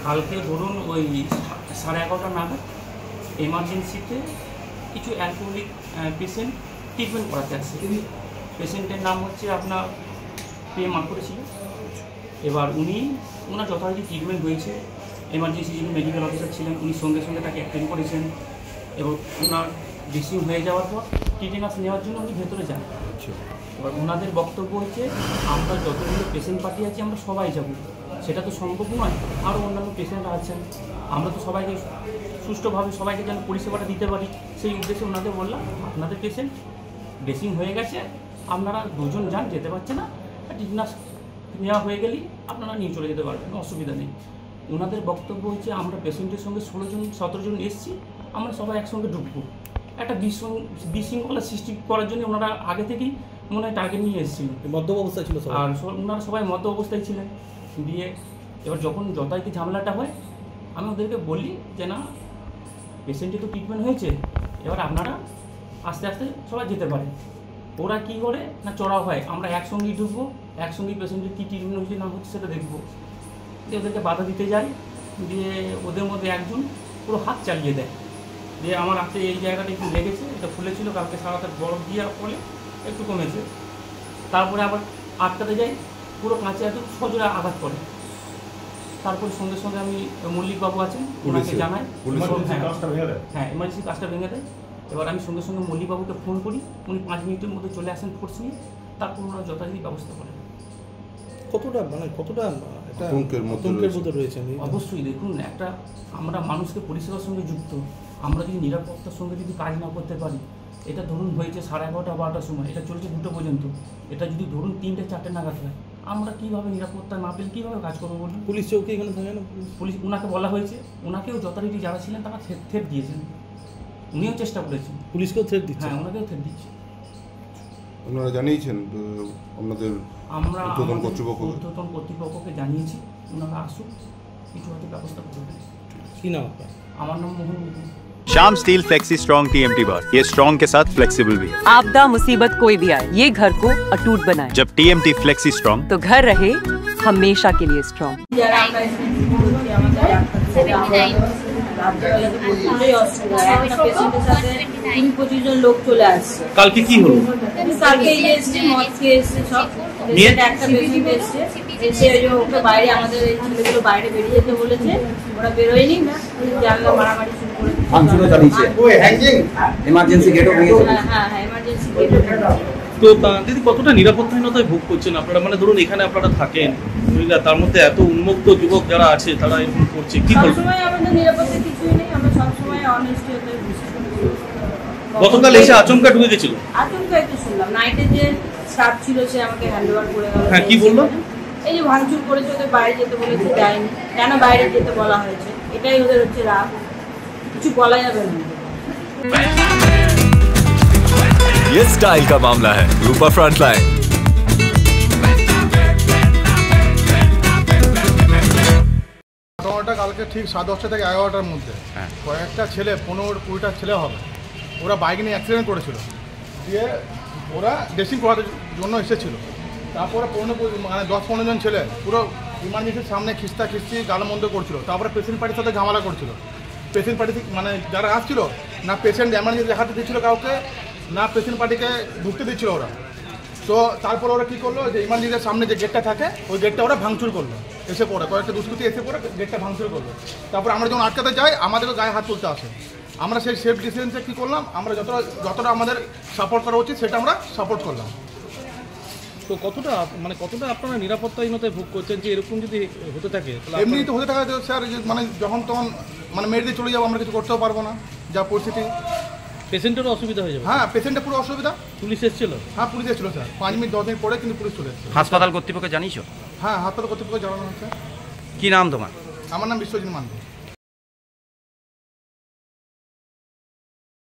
কালকে ধরুন ওই 11:30 নাগাদ এমার্জেন্সিতে কিছু অ্যালকোহলিক পেশেন্ট ট্রিটমেন্ট করাতে আসছে। পেশেন্টের নাম হচ্ছে আপনার PM মাকুড়ে ছিল। এবার ওনার যথারীতি ট্রিটমেন্ট হয়েছে। এমার্জেন্সি যিনি মেডিকেল অফিসার ছিলেন উনি সঙ্গে সঙ্গে তাকে অ্যাটেন্ড করেছেন এবং ওনার ড্রেসিং হয়ে যাওয়ার পর টিটেনাস নেওয়ার জন্য উনি ভেতরে যান। এবার ওনাদের বক্তব্য হচ্ছে আমরা যতগুলো পেশেন্ট পার্টি আছি আমরা সবাই যাব, সেটা তো সম্ভব নয়, আরও অন্যান্য পেশেন্টরা আছেন, আমরা তো সবাইকে সুষ্ঠুভাবে সবাইকে যেন পরিষেবাটা দিতে পারি সেই উদ্দেশ্যে ওনাদের বললাম আপনাদের পেশেন্ট ড্রেসিং হয়ে গেছে, আপনারা দুজন যান, যেতে পারছে না, টিটেনাস নেওয়া হয়ে গেলেই আপনারা নিয়ে চলে যেতে পারবেন, অসুবিধা নেই। ওনাদের বক্তব্য হচ্ছে আমরা পেশেন্টের সঙ্গে 16-17 জন এসেছি, আমরা সবাই একসঙ্গে ঢুকবো, একটা বিশৃঙ্খলা সৃষ্টি করার জন্য ওনারা আগে থেকেই মনে হয় টার্গেট নিয়ে এসেছিলেন। মদ্যপ অবস্থায় ছিল আর ওনারা সবাই মদ্য অবস্থায় ছিলেন। দিয়ে এবার যখন যথারীতি ঝামেলাটা হয় আমি ওদেরকে বলি যে না, পেশেন্টের তো ট্রিটমেন্ট হয়েছে, এবার আপনারা আস্তে আস্তে সবাই যেতে পারে। ওরা কী করে না চড়াও হয়, আমরা একসঙ্গেই ঢুকবো, একসঙ্গেই পেশেন্টের কী ট্রিটমেন্ট হচ্ছে না হচ্ছে সেটা দেখবো। দিয়ে ওদেরকে বাধা দিতে যাই, দিয়ে ওদের মধ্যে একজন পুরো হাত চালিয়ে দেয়, দিয়ে আমার হাতে এই জায়গাটা একটু লেগেছে, এটা ফুলেছিল, কালকে সারাতে বরফ দেওয়ার ফলে একটু কমেছে। তারপরে আবার আটকাতে যাই, পুরো কাঁচে একটু সজোরে আঘাত করে। তারপরে সঙ্গে সঙ্গে আমি মল্লিকবাবু আছেন ওনাকে জানাই, হ্যাঁ এমার্জেন্সি কাজটা ভেঙে দেয়। এবার আমি সঙ্গে সঙ্গে মল্লিকবাবুকে ফোন করি, উনি 5 মিনিটের মধ্যে চলে আসেন ফোর্স নিয়ে, তারপর ওনারা যথারীতি ব্যবস্থা করেন। কতটা আতঙ্কের মধ্যে রয়েছেন? অবশ্যই দেখুন, একটা আমরা মানুষকে পরিষেবার সঙ্গে যুক্ত, আমরা যদি নিরাপত্তার সঙ্গে যদি কাজ না করতে পারি, এটা ধরুন হয়েছে 11:30-12টার সময়, এটা চলছে 2টা পর্যন্ত, এটা যদি ধরুন 3টে-4টে নাগাদ হয়, আমরা কীভাবে নিরাপত্তা না পেলে কীভাবে কাজ করবো বলুন? পুলিশ চৌকি এখানে থাকে না? পুলিশ ওনাকে বলা হয়েছে, ওনাকেও যথারীতি যারা ছিলেন তারা থ্রেট দিয়েছেন, উনিও চেষ্টা করেছেন, পুলিশকেও থ্রেট দিচ্ছে। হ্যাঁ ওনাকেও থ্রেট দিচ্ছে। আপনারা জানিয়েছেন আপনাদের আমরা ঊর্ধ্বতন কর্তৃপক্ষকে জানিয়েছি, ওনারা আসুক, কিছু হয়তো ব্যবস্থা করবে। কি নাম আপনার? আমার নাম Mohan. Shyam steel flexi strong TMT bar, ये स्ट्रॉन्ग के साथ फ्लेक्सिबल भी है। आपदा मुसीबत कोई भी आए, ये घर को अटूट बनाए। जब TMT फ्लेक्सी स्ट्रॉन्ग तो घर रहे हमेशा के लिए स्ट्रॉन्ग। লোক চলে আসছে। কালকে কি হলো? কালকে এসছে মদ খেয়ে এসছে সব, একটা পেশেন্ট এসছে, এসে ওকে বাইরে আমাদের এই ছেলেগুলো বাইরে বেরিয়ে যেতে বলেছে, ওরা বেরোয়নি, জানলা মারামারি শুরু করে এমার্জেন্সি গেটও ভেঙেছে। হ্যাঁ এমার্জেন্সি গেটও। তো দিদি কতটা নিরাপত্তাহীনতায় ভোগ করছেন আপনারা? মানে ধরুন এখানে আপনারা থাকেন, তার মধ্যে এত উন্মুক্ত যুবক যারা আছে তারা এরকম করছে, কি বলবেন? সবসময় আমাদের নিরাপত্তা কিছুই নেই, আমরা সবসময় অনেস্টি হতে বিশ্বাস করি। গতকাল এসে আচমকা ঢুকে গেছিল? আচমকা একটু শুনলাম, নাইটে যে স্টাফ ছিল সে আমাকে হ্যান্ডওভার করে গেল। হ্যাঁ কি বললো? এই যে ভাঙচুর করেছে, ওদের বাইরে যেতে বলেছে, যায়নি। কেন বাইরে যেতে বলা হয়েছে এটাই ওদের হচ্ছে রাগ, কিছু বলা যাবে না। ये स्टाइल का मामला है, रूपा फ्रंटलाइन। ঘটনাটা কালকে ঠিক 10:30 থেকে 11টার মধ্যে কয়েকটা ছেলে, 15-20টা ছেলে হবে, ওরা বাইক নিয়ে অ্যাক্সিডেন্ট করেছিল, দিয়ে ওরা ড্রেসিং করার জন্য এসেছিল। তারপরে 10-15 জন ছেলে পুরো ইমার্জেন্সির সামনে খিস্তি গালমন্দ করছিল। তারপরে পেশেন্ট পার্টির সাথে ঝামেলা করছিল। পেশেন্ট পার্টি মানে যারা আসছিল না, পেশেন্ট এমার্জেন্সি দেখাতে দিচ্ছিল কাউকে, না পেশেন্ট পার্টিকে ঢুকতে দিচ্ছিল ওরা। তো তারপর ওরা কী করলো, যে ইমার্জেন্সির সামনে যে গেটটা থাকে ওই গেটটা ওরা ভাঙচুর করলো, এসে পড়ে কয়েকটা দুষ্কৃতী এসে পড়ে গেটটা ভাঙচুর করলো। তারপর আমরা যখন আটকাতে যাই আমাদেরও গায়ে হাত তুলতে আসে। আমরা সেই সেফ ডিসিশনসে কী করলাম, আমরা যতটা আমাদের সাপোর্ট করা উচিত সেটা আমরা সাপোর্ট করলাম। তো কতটা আপনারা নিরাপত্তাহীনতায় ভোগ করছেন যে এরকম যদি হতে থাকে? এমনি তো হতে থাকে স্যার, মানে যখন তখন মানে মেরে দিয়ে চলে যাবো, আমরা কিছু করতেও পারবো না, যা পরিস্থিতি। পেশেন্টেরও অসুবিধা হয়ে যাবে? হ্যাঁ পেশেন্টের পুরো অসুবিধা। পুলিশ এসেছিল? হ্যাঁ পুলিশ এসেছিল স্যার, 5 মিনিট 10 মিনিট পরে কিন্তু পুলিশ চলে এসেছে। হাসপাতাল কর্তৃপক্ষকে জানিয়েছো? হ্যাঁ হাসপাতাল কর্তৃপক্ষ জানানো হচ্ছে। কি নাম তোমার? আমার নাম বিশ্বজিৎ মান্ডি।